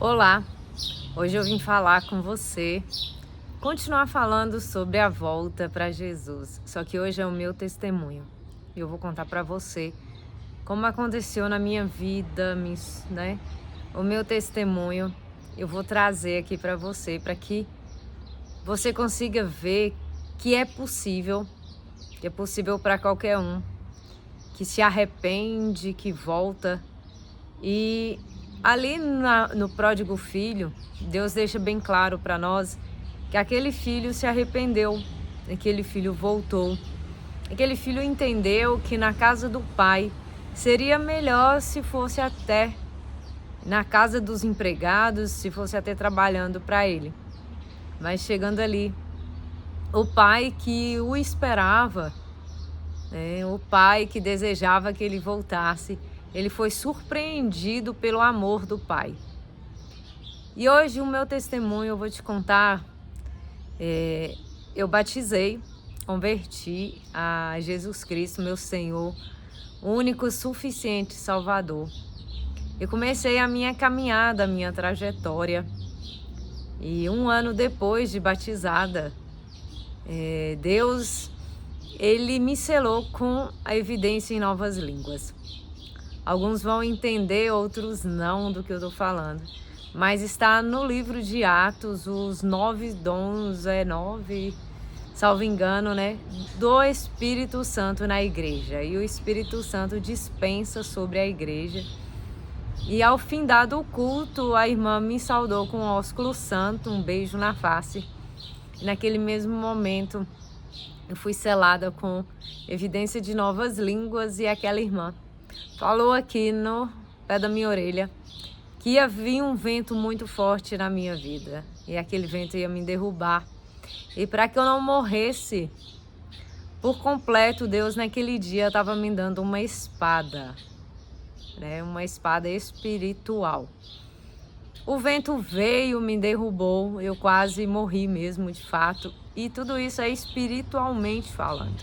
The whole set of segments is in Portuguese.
Olá, hoje eu vim falar com você, continuar falando sobre a volta para Jesus, só que hoje é o meu testemunho. Eu vou contar para você como aconteceu na minha vida, né? O meu testemunho eu vou trazer aqui para que você consiga ver que é possível para qualquer um, que se arrepende, que volta. E ali no pródigo filho, Deus deixa bem claro para nós que aquele filho se arrependeu, aquele filho voltou, aquele filho entendeu que na casa do pai seria melhor se fosse até na casa dos empregados, se fosse até trabalhando para ele. Mas chegando ali, o pai que o esperava, o pai que desejava que ele voltasse, ele foi surpreendido pelo amor do pai. E hoje o meu testemunho eu vou te contar. Eu batizei, converti a Jesus Cristo, meu Senhor, único, suficiente Salvador. Eu comecei a minha caminhada, a minha trajetória. E um ano depois de batizada, Deus, Ele me selou com a evidência em novas línguas. Alguns vão entender, outros não do que eu estou falando. Mas está no livro de Atos, os 9 dons, 9, salvo engano, do Espírito Santo na igreja. E o Espírito Santo dispensa sobre a igreja. E ao fim dado o culto, a irmã me saudou com um ósculo santo, um beijo na face. E naquele mesmo momento, eu fui selada com evidência de novas línguas e aquela irmã falou aqui no pé da minha orelha que ia vir um vento muito forte na minha vida e aquele vento ia me derrubar. E para que eu não morresse por completo, Deus naquele dia estava me dando uma espada, uma espada espiritual. O vento veio, me derrubou, eu quase morri mesmo, de fato, e tudo isso é espiritualmente falando.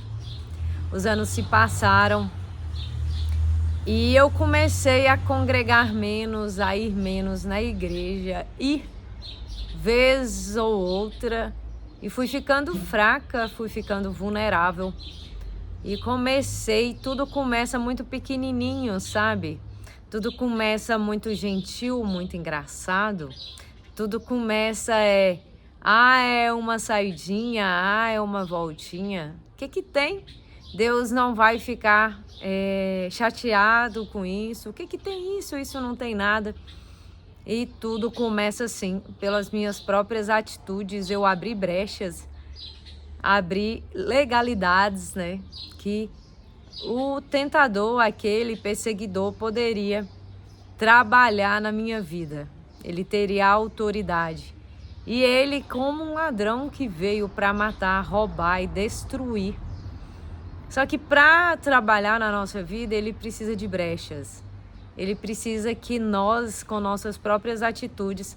Os anos se passaram e eu comecei a congregar menos, a ir menos na igreja, ir vez ou outra, e fui ficando fraca, fui ficando vulnerável. E tudo começa muito pequenininho, sabe? Tudo começa muito gentil, muito engraçado. Tudo começa é uma saidinha, é uma voltinha. O que tem? Deus não vai ficar chateado com isso. O que tem isso? Isso não tem nada. E tudo começa assim, pelas minhas próprias atitudes. Eu abri brechas, abri legalidades, que o tentador, aquele perseguidor, poderia trabalhar na minha vida. Ele teria autoridade. E ele, como um ladrão que veio para matar, roubar e destruir. Só que para trabalhar na nossa vida, ele precisa de brechas. Ele precisa que nós, com nossas próprias atitudes,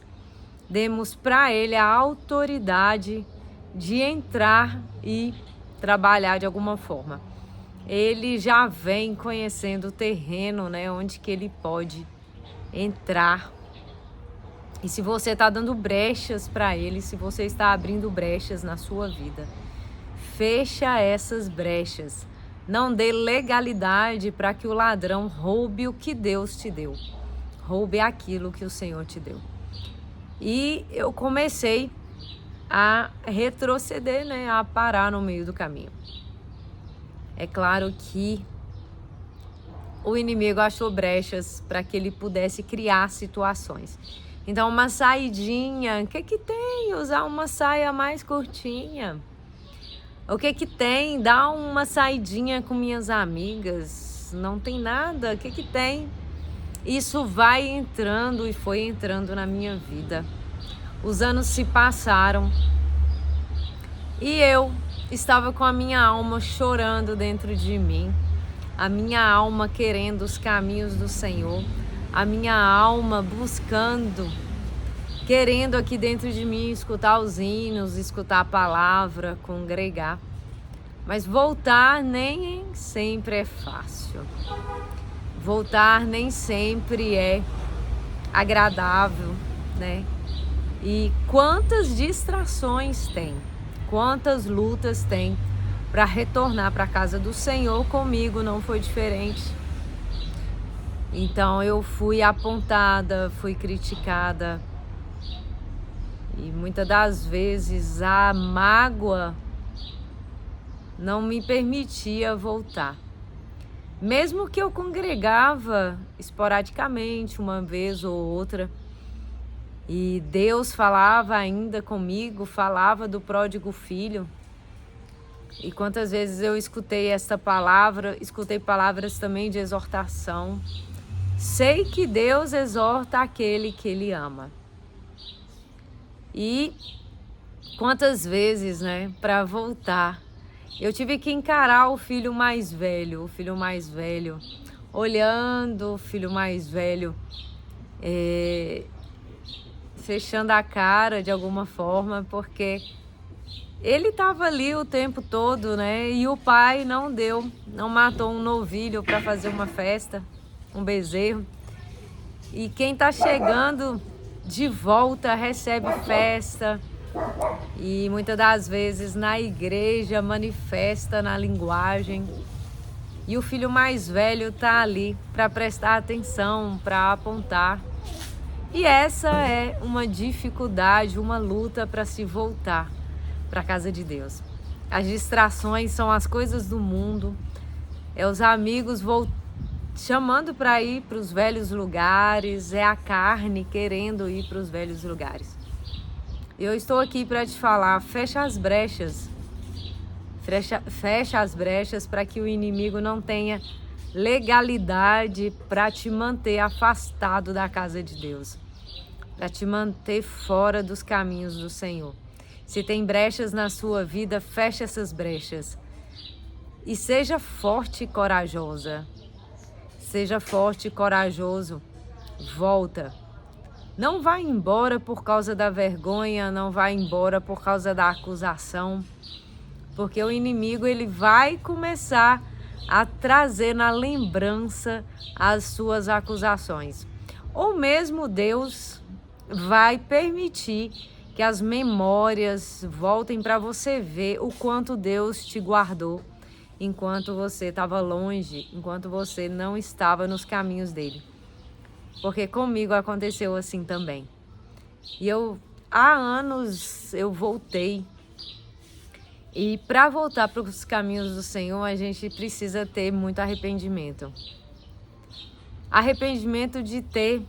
demos para ele a autoridade de entrar e trabalhar de alguma forma. Ele já vem conhecendo o terreno, onde que ele pode entrar. E se você está dando brechas para ele, se você está abrindo brechas na sua vida, fecha essas brechas. Não dê legalidade para que o ladrão roube o que Deus te deu. Roube aquilo que o Senhor te deu. E eu comecei a retroceder, a parar no meio do caminho. É claro que o inimigo achou brechas para que ele pudesse criar situações. Então, uma saidinha, o que tem? Usar uma saia mais curtinha. O que tem? Dar uma saidinha com minhas amigas. Não tem nada. O que tem? Isso vai entrando e foi entrando na minha vida. Os anos se passaram e eu estava com a minha alma chorando dentro de mim, a minha alma querendo os caminhos do Senhor, a minha alma buscando, querendo aqui dentro de mim escutar os hinos, escutar a palavra, congregar. Mas voltar nem sempre é fácil. Voltar nem sempre é agradável. né? E quantas distrações tem, quantas lutas tem para retornar para a casa do Senhor. Comigo não foi diferente. Então eu fui apontada, fui criticada, e muitas das vezes a mágoa não me permitia voltar. Mesmo que eu congregava esporadicamente, uma vez ou outra, e Deus falava ainda comigo, falava do pródigo filho. E quantas vezes eu escutei esta palavra, escutei palavras também de exortação. Sei que Deus exorta aquele que Ele ama. E quantas vezes, né, para voltar, eu tive que encarar o filho mais velho, olhando o filho mais velho, fechando a cara de alguma forma, porque ele estava ali o tempo todo, né? E o pai não matou um novilho para fazer uma festa, um bezerro. E quem está chegando de volta recebe festa, e muitas das vezes na igreja manifesta na linguagem. E o filho mais velho está ali para prestar atenção, para apontar. E essa é uma dificuldade, uma luta para se voltar para a casa de Deus. As distrações são as coisas do mundo, é os amigos chamando para ir para os velhos lugares, é a carne querendo ir para os velhos lugares. Eu estou aqui para te falar, fecha as brechas para que o inimigo não tenha legalidade para te manter afastado da casa de Deus, para te manter fora dos caminhos do Senhor. Se tem brechas na sua vida, feche essas brechas e seja forte e corajosa. Seja forte e corajoso, volta. Não vai embora por causa da vergonha, não vai embora por causa da acusação, porque o inimigo ele vai começar a trazer na lembrança as suas acusações. Ou mesmo Deus vai permitir que as memórias voltem para você ver o quanto Deus te guardou enquanto você estava longe, enquanto você não estava nos caminhos dele. Porque comigo aconteceu assim também. E há anos eu voltei. E para voltar para os caminhos do Senhor, a gente precisa ter muito arrependimento. Arrependimento de ter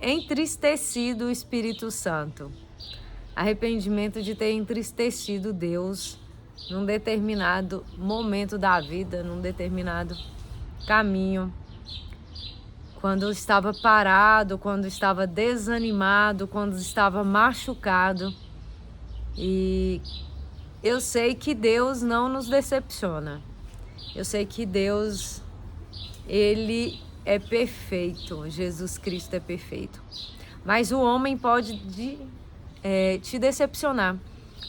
entristecido o Espírito Santo. Arrependimento de ter entristecido Deus num determinado momento da vida, num determinado caminho. Quando estava parado, quando estava desanimado, quando estava machucado. E eu sei que Deus não nos decepciona. Eu sei que Deus, Ele é perfeito. Jesus Cristo é perfeito. Mas o homem pode te decepcionar.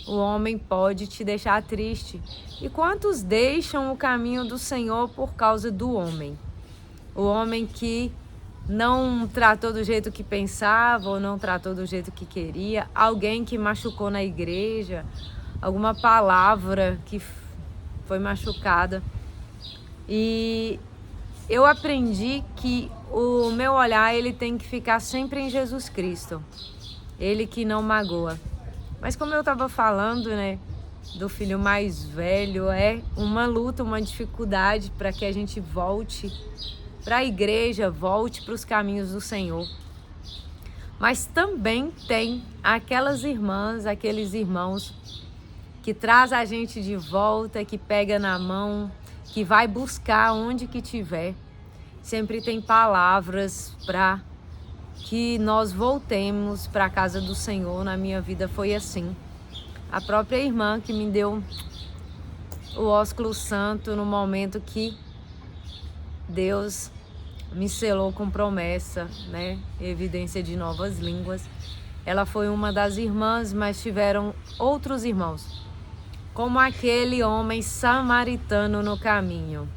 O homem pode te deixar triste. E quantos deixam o caminho do Senhor por causa do homem? O homem que não tratou do jeito que pensava ou não tratou do jeito que queria. Alguém que machucou na igreja, alguma palavra que foi machucada. E eu aprendi que o meu olhar ele tem que ficar sempre em Jesus Cristo. Ele que não magoa. Mas como eu estava falando, né, do filho mais velho, é uma luta, uma dificuldade para que a gente volte para a igreja, volte para os caminhos do Senhor. Mas também tem aquelas irmãs, aqueles irmãos que traz a gente de volta, que pega na mão, que vai buscar onde que tiver. Sempre tem palavras para que nós voltemos para a casa do Senhor. Na minha vida foi assim. A própria irmã que me deu o ósculo santo no momento que Deus me selou com promessa, né? Evidência de novas línguas. Ela foi uma das irmãs, mas tiveram outros irmãos, como aquele homem samaritano no caminho,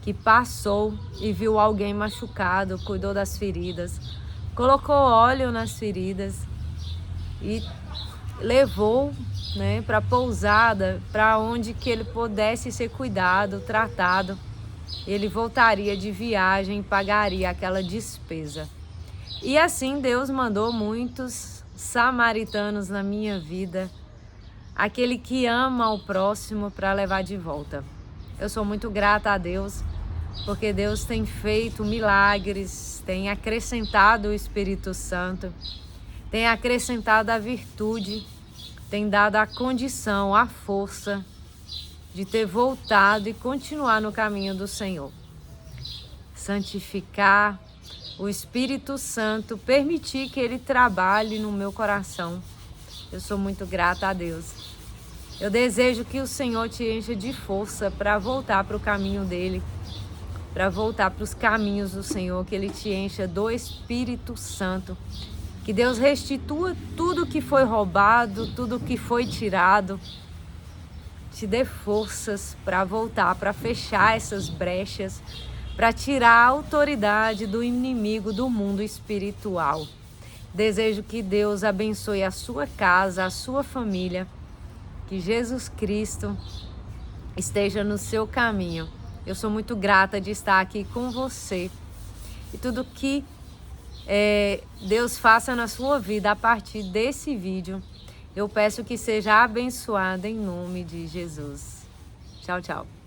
que passou e viu alguém machucado, cuidou das feridas, colocou óleo nas feridas e levou, né, para a pousada, para onde que ele pudesse ser cuidado, tratado. Ele voltaria de viagem e pagaria aquela despesa. E assim Deus mandou muitos samaritanos na minha vida, aquele que ama o próximo para levar de volta. Eu sou muito grata a Deus, porque Deus tem feito milagres, tem acrescentado o Espírito Santo, tem acrescentado a virtude, tem dado a condição, a força de ter voltado e continuar no caminho do Senhor. Santificar o Espírito Santo, permitir que Ele trabalhe no meu coração. Eu sou muito grata a Deus. Eu desejo que o Senhor te encha de força para voltar para o caminho dEle, para voltar para os caminhos do Senhor, que Ele te encha do Espírito Santo. Que Deus restitua tudo que foi roubado, tudo que foi tirado. Te dê forças para voltar, para fechar essas brechas, para tirar a autoridade do inimigo do mundo espiritual. Desejo que Deus abençoe a sua casa, a sua família, que Jesus Cristo esteja no seu caminho. Eu sou muito grata de estar aqui com você e tudo que Deus faça na sua vida a partir desse vídeo, eu peço que seja abençoada em nome de Jesus. Tchau, tchau.